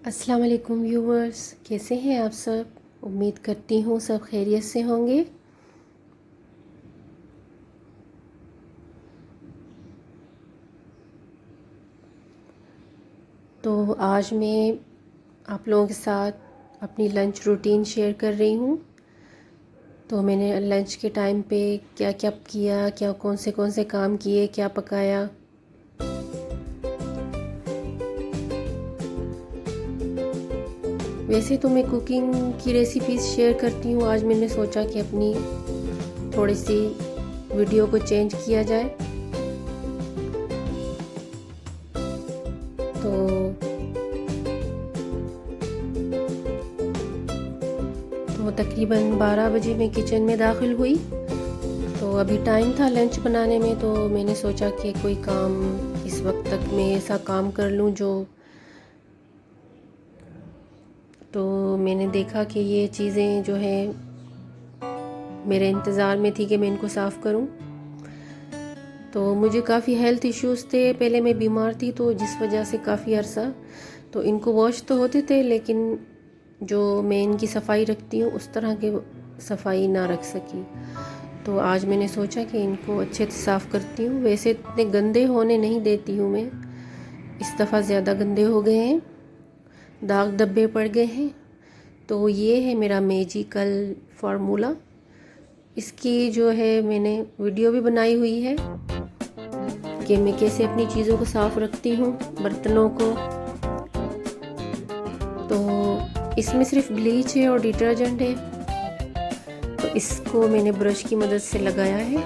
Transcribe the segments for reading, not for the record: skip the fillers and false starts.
अस्सलाम वालेकुम व्यूवर्स, कैसे हैं आप सब। उम्मीद करती हूँ सब खैरियत से होंगे। तो आज मैं आप लोगों के साथ अपनी लंच रूटीन शेयर कर रही हूँ। तो मैंने लंच के टाइम पे क्या क्या किया, क्या कौन से काम किए, क्या पकाया। वैसे तो मैं कुकिंग की रेसिपीज़ शेयर करती हूँ। आज मैंने सोचा कि अपनी थोड़ी सी वीडियो को चेंज किया जाए। तो तकरीबन 12 बजे मैं किचन में दाखिल हुई। तो अभी टाइम था लंच बनाने में, तो मैंने सोचा कि कोई काम इस वक्त तक मैं ऐसा काम कर लूं तो मैंने देखा कि ये चीज़ें जो है मेरे इंतज़ार में थी कि मैं इनको साफ़ करूं। तो मुझे काफ़ी हेल्थ इश्यूज़ थे, पहले मैं बीमार थी, तो जिस वजह से काफ़ी अरसा तो इनको वॉश तो होते थे, लेकिन जो मैं इनकी सफाई रखती हूँ उस तरह की सफाई ना रख सकी। तो आज मैंने सोचा कि इनको अच्छे से साफ़ करती हूँ। वैसे इतने गंदे होने नहीं देती हूँ मैं, इस दफ़ा ज़्यादा गंदे हो गए हैं, दाग धब्बे पड़ गए हैं। तो ये है मेरा मैजिकल फार्मूला। इसकी जो है मैंने वीडियो भी बनाई हुई है कि मैं कैसे अपनी चीज़ों को साफ़ रखती हूँ, बर्तनों को। तो इसमें सिर्फ ब्लीच है और डिटर्जेंट है। तो इसको मैंने ब्रश की मदद से लगाया है।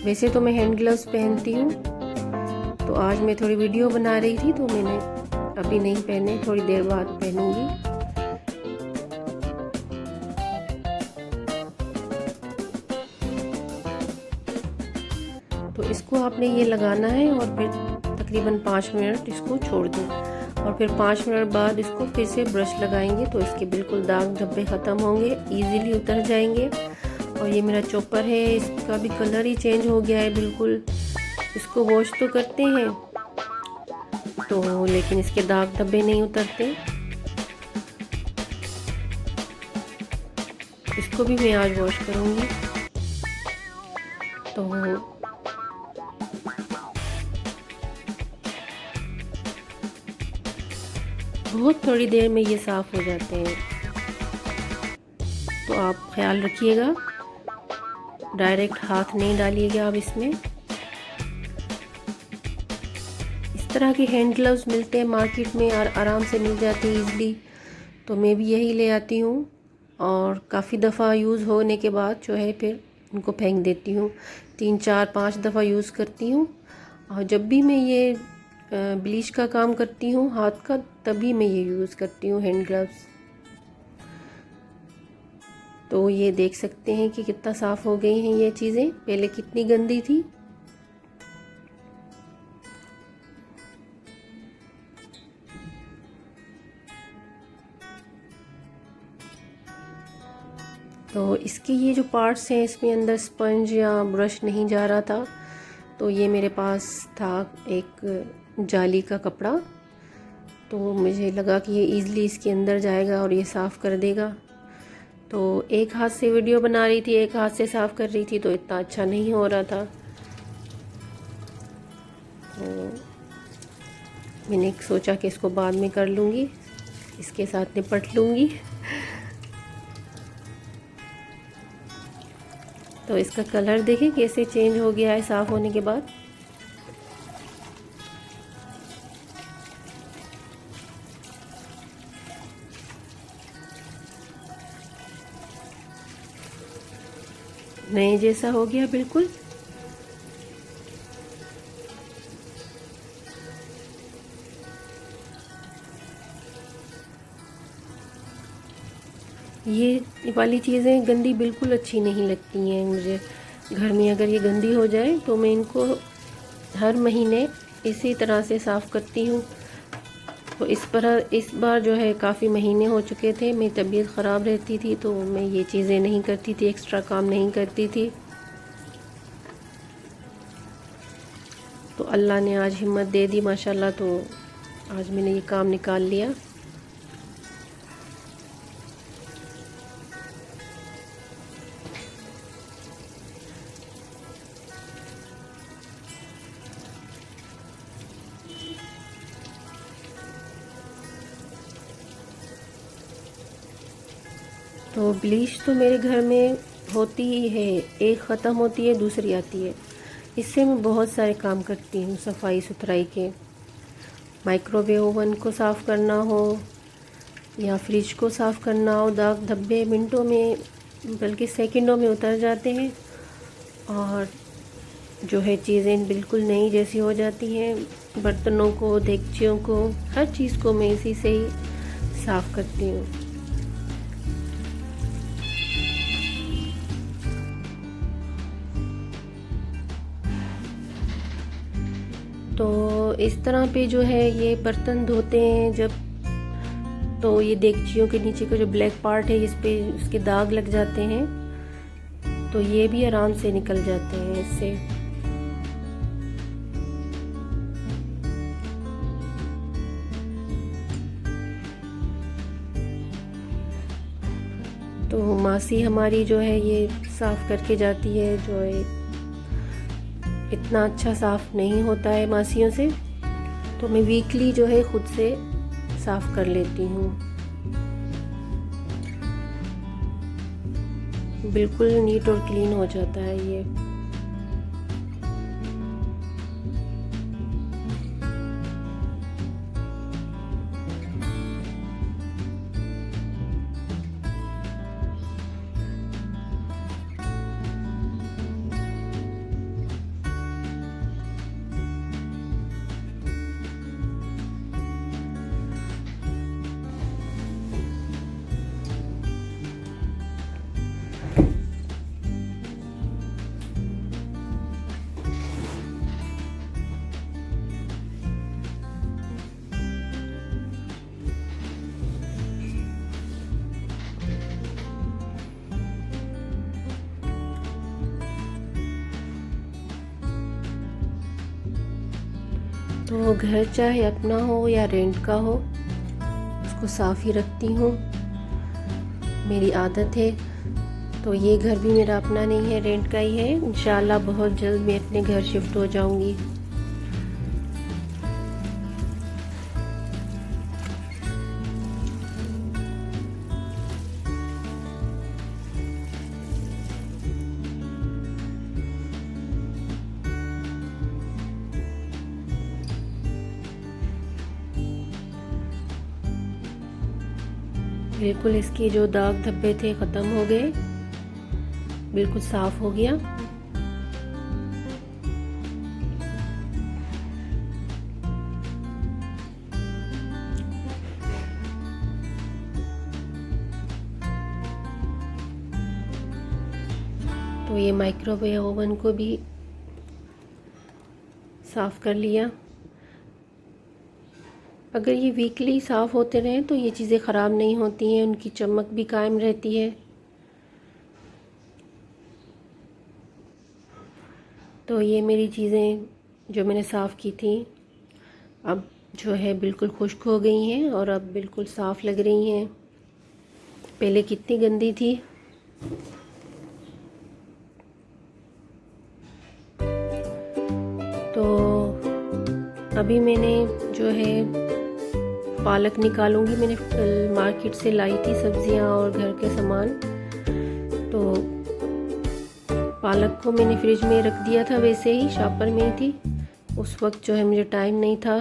वैसे तो मैं हैंड ग्लव्स पहनती हूँ, तो आज मैं थोड़ी वीडियो बना रही थी तो मैंने अभी नहीं पहने, थोड़ी देर बाद पहनूंगी। तो इसको आपने ये लगाना है और फिर तकरीबन 5 मिनट इसको छोड़ दें, और फिर 5 मिनट बाद इसको फिर से ब्रश लगाएंगे तो इसके बिल्कुल दाग धब्बे ख़त्म होंगे, इजीली उतर जाएंगे। और ये मेरा चॉपर है, इसका भी कलर ही चेंज हो गया है बिल्कुल। इसको वॉश तो करते हैं तो लेकिन इसके दाग धब्बे नहीं उतरते। इसको भी मैं आज वॉश करूँगी। तो बहुत थोड़ी देर में ये साफ़ हो जाते हैं। तो आप ख्याल रखिएगा, डायरेक्ट हाथ नहीं डालिएगा आप इसमें। इस तरह के हैंड ग्लव्स मिलते हैं मार्केट में और आराम से मिल जाते हैं ईज़िली, तो मैं भी यही ले आती हूँ। और काफ़ी दफ़ा यूज़ होने के बाद जो है फिर इनको फेंक देती हूँ। 3 4 5 दफ़ा यूज़ करती हूँ। और जब भी मैं ये ब्लीच का काम करती हूँ हाथ का, तभी मैं ये यूज़ करती हूँ हैंड ग्लव्स। तो ये देख सकते हैं कि कितना साफ़ हो गई हैं ये चीज़ें, पहले कितनी गंदी थी। तो इसके ये जो पार्ट्स हैं, इसमें अंदर स्पंज या ब्रश नहीं जा रहा था, तो ये मेरे पास था एक जाली का कपड़ा। तो मुझे लगा कि ये ईज़िली इसके अंदर जाएगा और ये साफ़ कर देगा। तो एक हाथ से वीडियो बना रही थी, एक हाथ से साफ़ कर रही थी, तो इतना अच्छा नहीं हो रहा था। तो मैंने सोचा कि इसको बाद में कर लूँगी, इसके साथ निपट लूँगी। तो इसका कलर देखें कैसे चेंज हो गया है साफ़ होने के बाद। नए जैसा हो गया बिल्कुल। ये वाली चीज़ें गंदी बिल्कुल अच्छी नहीं लगती हैं मुझे। घर में अगर ये गंदी हो जाए तो मैं इनको हर महीने इसी तरह से साफ़ करती हूँ। तो इस बार जो है काफ़ी महीने हो चुके थे, मेरी तबीयत ख़राब रहती थी, तो मैं ये चीज़ें नहीं करती थी, एक्स्ट्रा काम नहीं करती थी। तो अल्लाह ने आज हिम्मत दे दी माशाल्लाह। तो आज मैंने ये काम निकाल लिया। तो ब्लीच तो मेरे घर में होती ही है, एक ख़त्म होती है दूसरी आती है। इससे मैं बहुत सारे काम करती हूँ सफाई सुथराई के। माइक्रोवेव ओवन को साफ़ करना हो या फ्रिज को साफ़ करना हो, दाग धब्बे मिनटों में बल्कि सेकंडों में उतर जाते हैं और जो है चीज़ें बिल्कुल नई जैसी हो जाती हैं। बर्तनों को, देगचियों को, हर चीज़ को मैं इसी से ही साफ़ करती हूँ। तो इस तरह पे जो है ये बर्तन धोते हैं जब, तो ये देगचियों के नीचे का जो ब्लैक पार्ट है इस पे उसके दाग लग जाते हैं, तो ये भी आराम से निकल जाते हैं इससे। तो मासी हमारी जो है ये साफ़ करके जाती है, जो है इतना अच्छा साफ़ नहीं होता है मासियों से, तो मैं वीकली जो है खुद से साफ़ कर लेती हूँ। बिल्कुल नीट और क्लीन हो जाता है ये। तो घर चाहे अपना हो या रेंट का हो, उसको साफ़ ही रखती हूँ, मेरी आदत है। तो ये घर भी मेरा अपना नहीं है, रेंट का ही है। इंशाल्लाह बहुत जल्द मैं अपने घर शिफ्ट हो जाऊंगी। बिल्कुल इसके जो दाग धब्बे थे ख़त्म हो गए, बिल्कुल साफ़ हो गया। तो ये माइक्रोवेव ओवन को भी साफ़ कर लिया। अगर ये वीकली साफ़ होते रहें तो ये चीज़ें ख़राब नहीं होती हैं, उनकी चमक भी कायम रहती है। तो ये मेरी चीज़ें जो मैंने साफ़ की थी अब जो है बिल्कुल खुश्क हो गई हैं और अब बिल्कुल साफ़ लग रही हैं। पहले कितनी गंदी थी। तो अभी मैंने जो है पालक निकालूंगी। मैंने मार्केट से लाई थी सब्जियां और घर के सामान, तो पालक को मैंने फ्रिज में रख दिया था, वैसे ही शॉपर में ही थी। उस वक्त जो है मुझे टाइम नहीं था,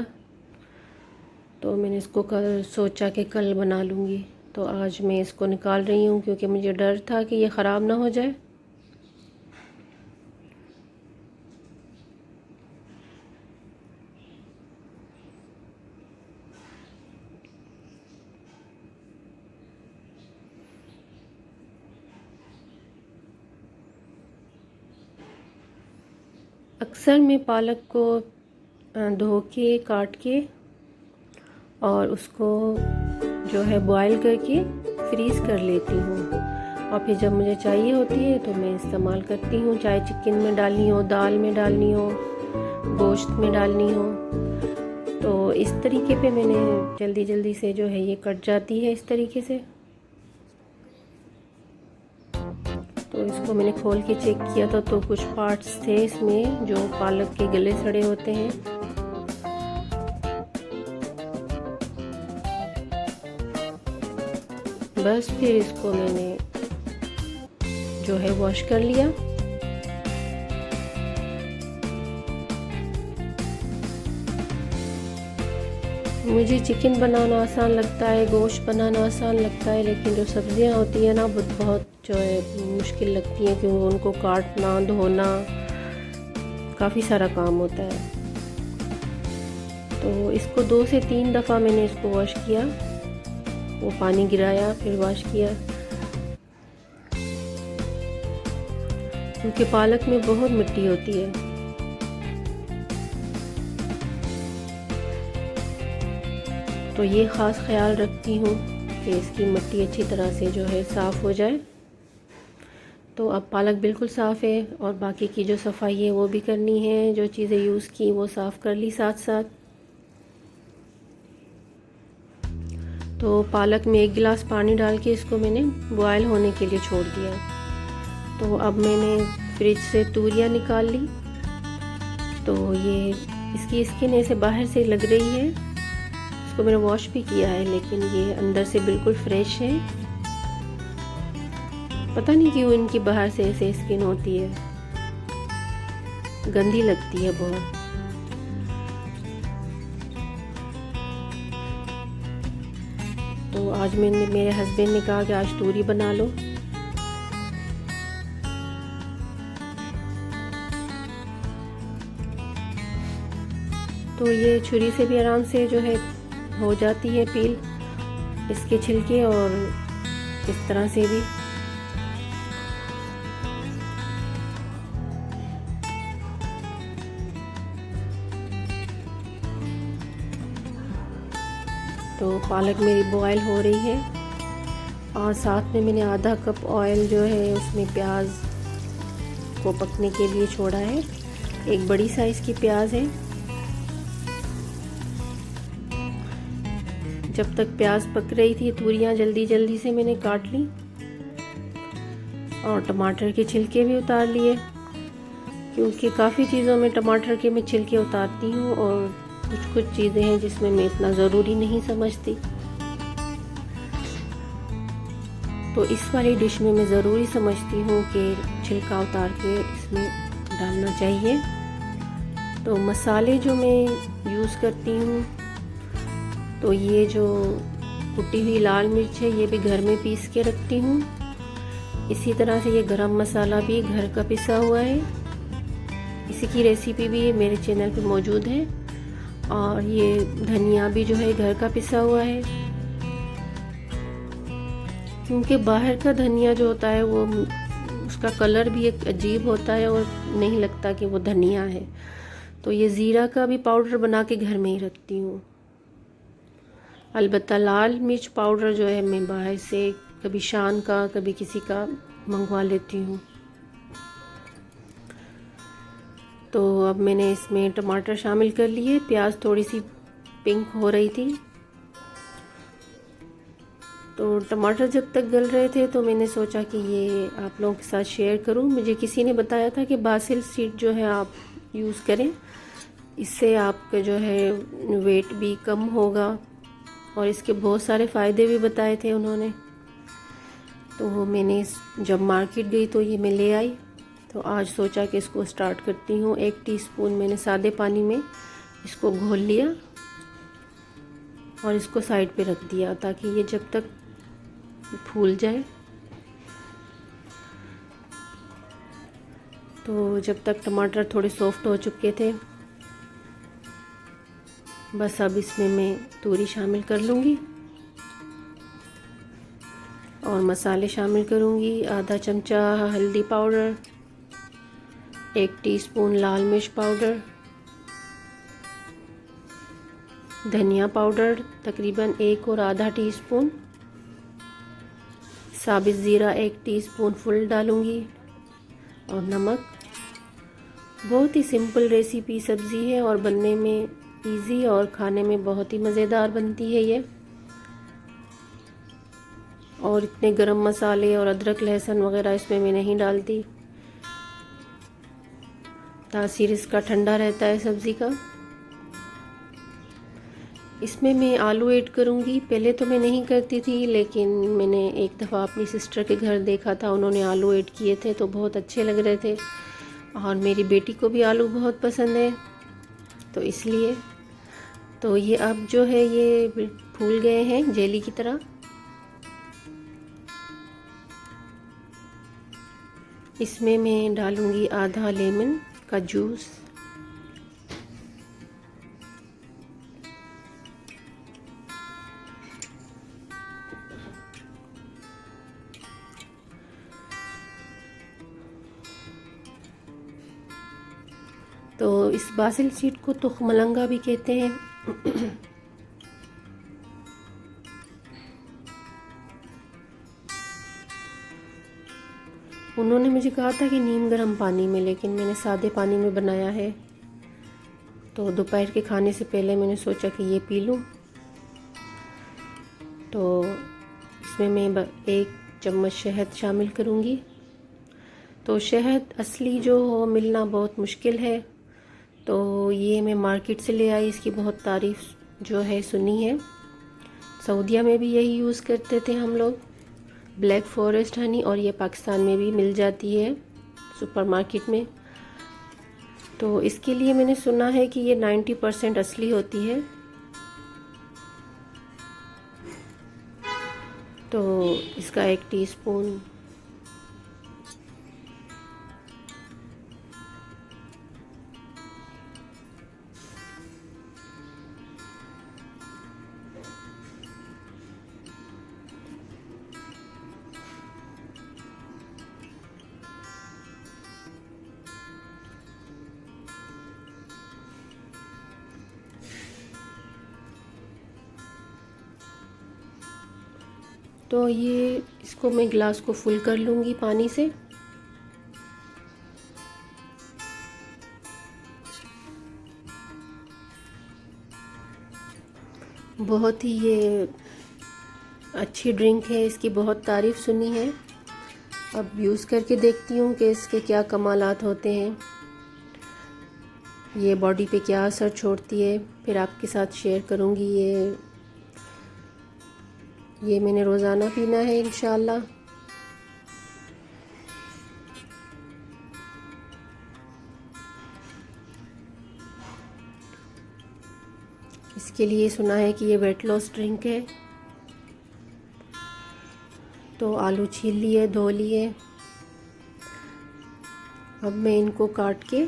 तो मैंने इसको कल सोचा कि कल बना लूँगी। तो आज मैं इसको निकाल रही हूँ क्योंकि मुझे डर था कि ये ख़राब ना हो जाए। अक्सर मैं पालक को धो के काट के और उसको जो है बॉईल करके फ्रीज़ कर लेती हूँ, और फिर जब मुझे चाहिए होती है तो मैं इस्तेमाल करती हूँ। चाहे चिकन में डालनी हो, दाल में डालनी हो, गोश्त में डालनी हो, तो इस तरीके पे मैंने जल्दी जल्दी से जो है ये कट जाती है इस तरीके से। तो इसको मैंने खोल के चेक किया था तो कुछ पार्ट्स थे इसमें जो पालक के गले सड़े होते हैं। बस फिर इसको मैंने जो है वॉश कर लिया। मुझे चिकन बनाना आसान लगता है, गोश्त बनाना आसान लगता है, लेकिन जो सब्जियां होती हैं ना वो बहुत जो है मुश्किल लगती हैं क्योंकि उनको काटना धोना काफ़ी सारा काम होता है। तो इसको 2 से 3 दफ़ा मैंने इसको वॉश किया, वो पानी गिराया फिर वॉश किया, क्योंकि पालक में बहुत मिट्टी होती है। तो ये ख़ास ख्याल रखती हूँ कि इसकी मिट्टी अच्छी तरह से जो है साफ़ हो जाए। तो अब पालक बिल्कुल साफ़ है और बाकी की जो सफाई है वो भी करनी है, जो चीज़ें यूज़ की वो साफ़ कर ली साथ साथ। तो पालक में 1 गिलास पानी डाल के इसको मैंने बॉयल होने के लिए छोड़ दिया। तो अब मैंने फ्रिज से तूरियाँ निकाल ली। तो ये इसकी स्किन ऐसे बाहर से लग रही है, इसको मैंने वॉश भी किया है, लेकिन ये अंदर से बिल्कुल फ्रेश है। पता नहीं क्यों इनकी बाहर से ऐसे स्किन होती है, गंदी लगती है बहुत। तो आज मेरे हस्बैंड ने कहा कि आज तूरी बना लो। तो ये छुरी से भी आराम से जो है हो जाती है पील इसके छिलके, और इस तरह से भी। तो पालक मेरी बॉयल हो रही है और साथ में मैंने आधा कप ऑयल जो है उसमें प्याज को पकने के लिए छोड़ा है। एक बड़ी साइज़ की प्याज है। जब तक प्याज पक रही थी तूरियाँ जल्दी जल्दी से मैंने काट ली और टमाटर के छिलके भी उतार लिए, क्योंकि काफ़ी चीज़ों में टमाटर के मैं छिलके उतारती हूँ और कुछ चीज़ें हैं जिसमें मैं इतना ज़रूरी नहीं समझती। तो इस वाली डिश में मैं ज़रूरी समझती हूँ कि छिलका उतार के इसमें डालना चाहिए। तो मसाले जो मैं यूज़ करती हूँ, तो ये जो कुटी हुई लाल मिर्च है ये भी घर में पीस के रखती हूँ। इसी तरह से ये गरम मसाला भी घर का पिसा हुआ है, इसी की रेसिपी भी मेरे चैनल पे मौजूद है। और ये धनिया भी जो है घर का पिसा हुआ है, क्योंकि बाहर का धनिया जो होता है वो उसका कलर भी एक अजीब होता है और नहीं लगता कि वो धनिया है। तो ये ज़ीरा का भी पाउडर बना के घर में ही रखती हूँ। अलबत्ता लाल मिर्च पाउडर जो है मैं बाहर से कभी शान का कभी किसी का मंगवा लेती हूँ। तो अब मैंने इसमें टमाटर शामिल कर लिए। प्याज थोड़ी सी पिंक हो रही थी, तो टमाटर जब तक गल रहे थे तो मैंने सोचा कि ये आप लोगों के साथ शेयर करूं। मुझे किसी ने बताया था कि बासिल सीड जो है आप यूज़ करें, इससे आपका जो है वेट भी कम होगा, और इसके बहुत सारे फ़ायदे भी बताए थे उन्होंने। तो मैंने जब मार्केट गई तो ये मैं ले आई। तो आज सोचा कि इसको स्टार्ट करती हूँ। 1 टीस्पून मैंने सादे पानी में इसको घोल लिया और इसको साइड पे रख दिया ताकि ये जब तक फूल जाए। तो जब तक टमाटर थोड़े सॉफ्ट हो चुके थे, बस अब इसमें मैं तूरी शामिल कर लूँगी और मसाले शामिल करूँगी। आधा चमचा हल्दी पाउडर, 1 टीस्पून लाल मिर्च पाउडर, धनिया पाउडर तकरीबन 1 और आधा टीस्पून, साबित ज़ीरा 1 टीस्पून फुल डालूँगी, और नमक। बहुत ही सिंपल रेसिपी सब्ज़ी है और बनने में इजी और खाने में बहुत ही मज़ेदार बनती है ये। और इतने गरम मसाले और अदरक लहसुन वगैरह इसमें मैं नहीं डालती। तासीर इसका ठंडा रहता है सब्ज़ी का। इसमें मैं आलू ऐड करूँगी। पहले तो मैं नहीं करती थी, लेकिन मैंने एक दफ़ा अपनी सिस्टर के घर देखा था, उन्होंने आलू ऐड किए थे तो बहुत अच्छे लग रहे थे। और मेरी बेटी को भी आलू बहुत पसंद है, तो इसलिए तो ये अब जो है ये फूल गए हैं जेली की तरह। इसमें मैं डालूँगी आधा लेमन का जूस। तो इस बासिल सीड को तो मलंगा भी कहते हैं। उन्होंने मुझे कहा था कि नीम गर्म पानी में, लेकिन मैंने सादे पानी में बनाया है। तो दोपहर के खाने से पहले मैंने सोचा कि ये पी लूँ। तो इसमें मैं 1 चम्मच शहद शामिल करूँगी। तो शहद असली जो हो मिलना बहुत मुश्किल है, तो ये मैं मार्केट से ले आई। इसकी बहुत तारीफ़ जो है सुनी है। सऊदीया में भी यही यूज़ करते थे हम लोग, ब्लैक फॉरेस्ट हनी, और ये पाकिस्तान में भी मिल जाती है सुपरमार्केट में। तो इसके लिए मैंने सुना है कि ये 90% असली होती है। तो इसका 1 टीस्पून तो ये इसको मैं गिलास को फुल कर लूँगी पानी से। बहुत ही ये अच्छी ड्रिंक है, इसकी बहुत तारीफ़ सुनी है। अब यूज़ करके देखती हूँ कि इसके क्या कमालात होते हैं, ये बॉडी पे क्या असर छोड़ती है, फिर आपके साथ शेयर करूँगी। ये मैंने रोज़ाना पीना है इंशाल्लाह। इसके लिए सुना है कि ये वेट लॉस ड्रिंक है। तो आलू छील लिए, धो लिए। अब मैं इनको काट के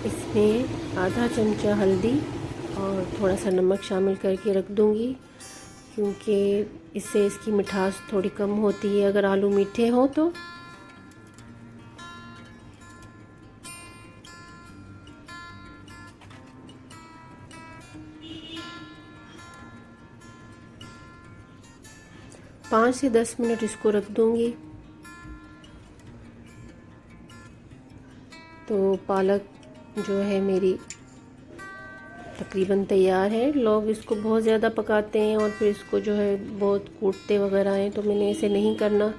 इसमें आधा चमचा हल्दी और थोड़ा सा नमक शामिल करके रख दूँगी, क्योंकि इससे इसकी मिठास थोड़ी कम होती है अगर आलू मीठे हो तो। पाँच से 10 मिनट इसको रख दूँगी। तो पालक जो है मेरी तकरीबन तैयार है। लोग इसको बहुत ज़्यादा पकाते हैं और फिर इसको जो है बहुत कूटते वगैरह हैं, तो मैंने ऐसे नहीं करना,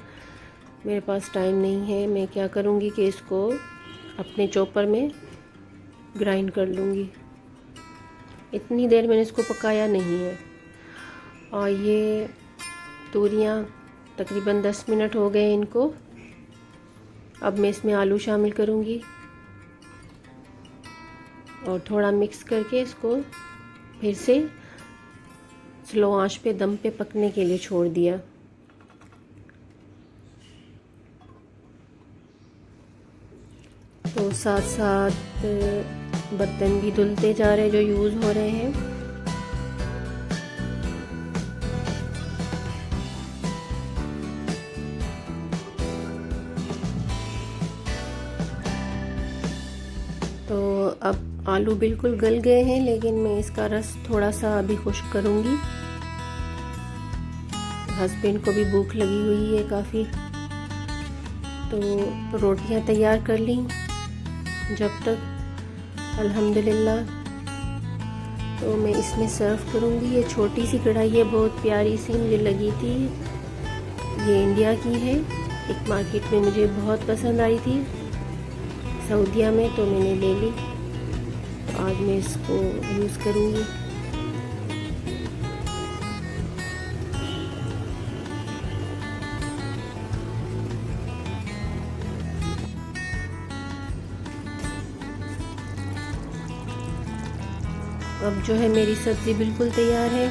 मेरे पास टाइम नहीं है। मैं क्या करूँगी कि इसको अपने चॉपर में ग्राइंड कर लूँगी। इतनी देर मैंने इसको पकाया नहीं है। और ये तूरियाँ तकरीबन 10 मिनट हो गए इनको। अब मैं इसमें आलू शामिल करूँगी और थोड़ा मिक्स करके इसको फिर से स्लो आंच पे दम पे पकने के लिए छोड़ दिया। तो साथ साथ बर्तन भी धुलते जा रहे जो यूज़ हो रहे हैं। तो अब आलू बिल्कुल गल गए हैं, लेकिन मैं इसका रस थोड़ा सा अभी खुश्क करूँगी। हस्बैंड को भी भूख लगी हुई है काफ़ी, तो रोटियां तैयार कर ली जब तक। अल्हम्दुलिल्लाह तो मैं इसमें सर्व करूँगी। ये छोटी सी कढ़ाई है, बहुत प्यारी सी मुझे लगी थी। ये इंडिया की है, एक मार्केट में मुझे बहुत पसंद आई थी सऊदीया में, तो मैंने ले ली। तो आज मैं इसको यूज़ करूँगी। अब जो है मेरी सब्ज़ी बिल्कुल तैयार है।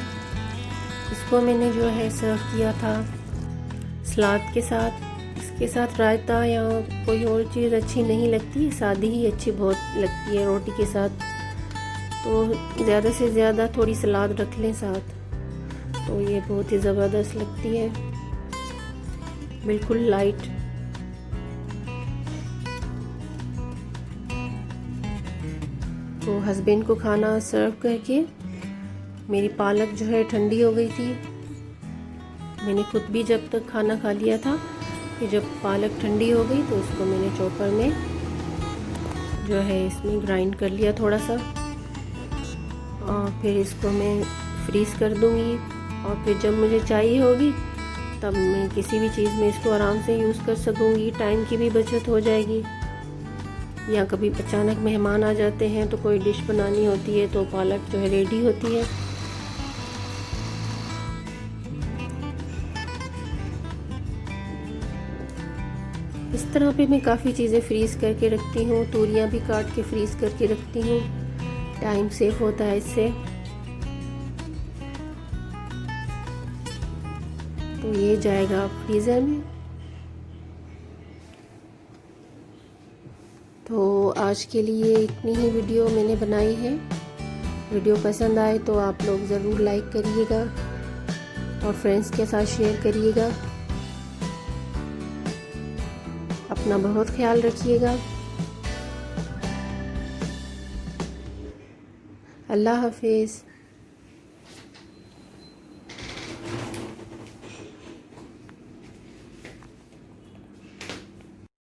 इसको मैंने जो है सर्व किया था सलाद के साथ। इसके साथ रायता या कोई और चीज़ अच्छी नहीं लगती, सादी ही अच्छी बहुत लगती है रोटी के साथ। तो ज़्यादा से ज़्यादा थोड़ी सलाद रख लें साथ, तो ये बहुत ही ज़बरदस्त लगती है, बिल्कुल लाइट। तो हस्बैंड को खाना सर्व करके मेरी पालक जो है ठंडी हो गई थी। मैंने खुद भी जब तक खाना खा लिया था कि जब पालक ठंडी हो गई तो उसको मैंने चॉपर में जो है इसमें ग्राइंड कर लिया थोड़ा सा, और फिर इसको मैं फ्रीज़ कर दूंगी। और फिर जब मुझे चाहिए होगी तब मैं किसी भी चीज़ में इसको आराम से यूज़ कर सकूँगी। टाइम की भी बचत हो जाएगी, या कभी अचानक मेहमान आ जाते हैं तो कोई डिश बनानी होती है तो पालक जो है रेडी होती है। इस तरह पे मैं काफ़ी चीज़ें फ्रीज़ करके रखती हूँ, तूरियाँ भी काट के फ्रीज़ करके रखती हूँ, टाइम सेव होता है इससे। तो ये जाएगा फ्रीज़र में। तो आज के लिए इतनी ही वीडियो मैंने बनाई है। वीडियो पसंद आए तो आप लोग ज़रूर लाइक करिएगा और फ्रेंड्स के साथ शेयर करिएगा। अपना बहुत ख्याल रखिएगा। अल्लाह हाफिज़।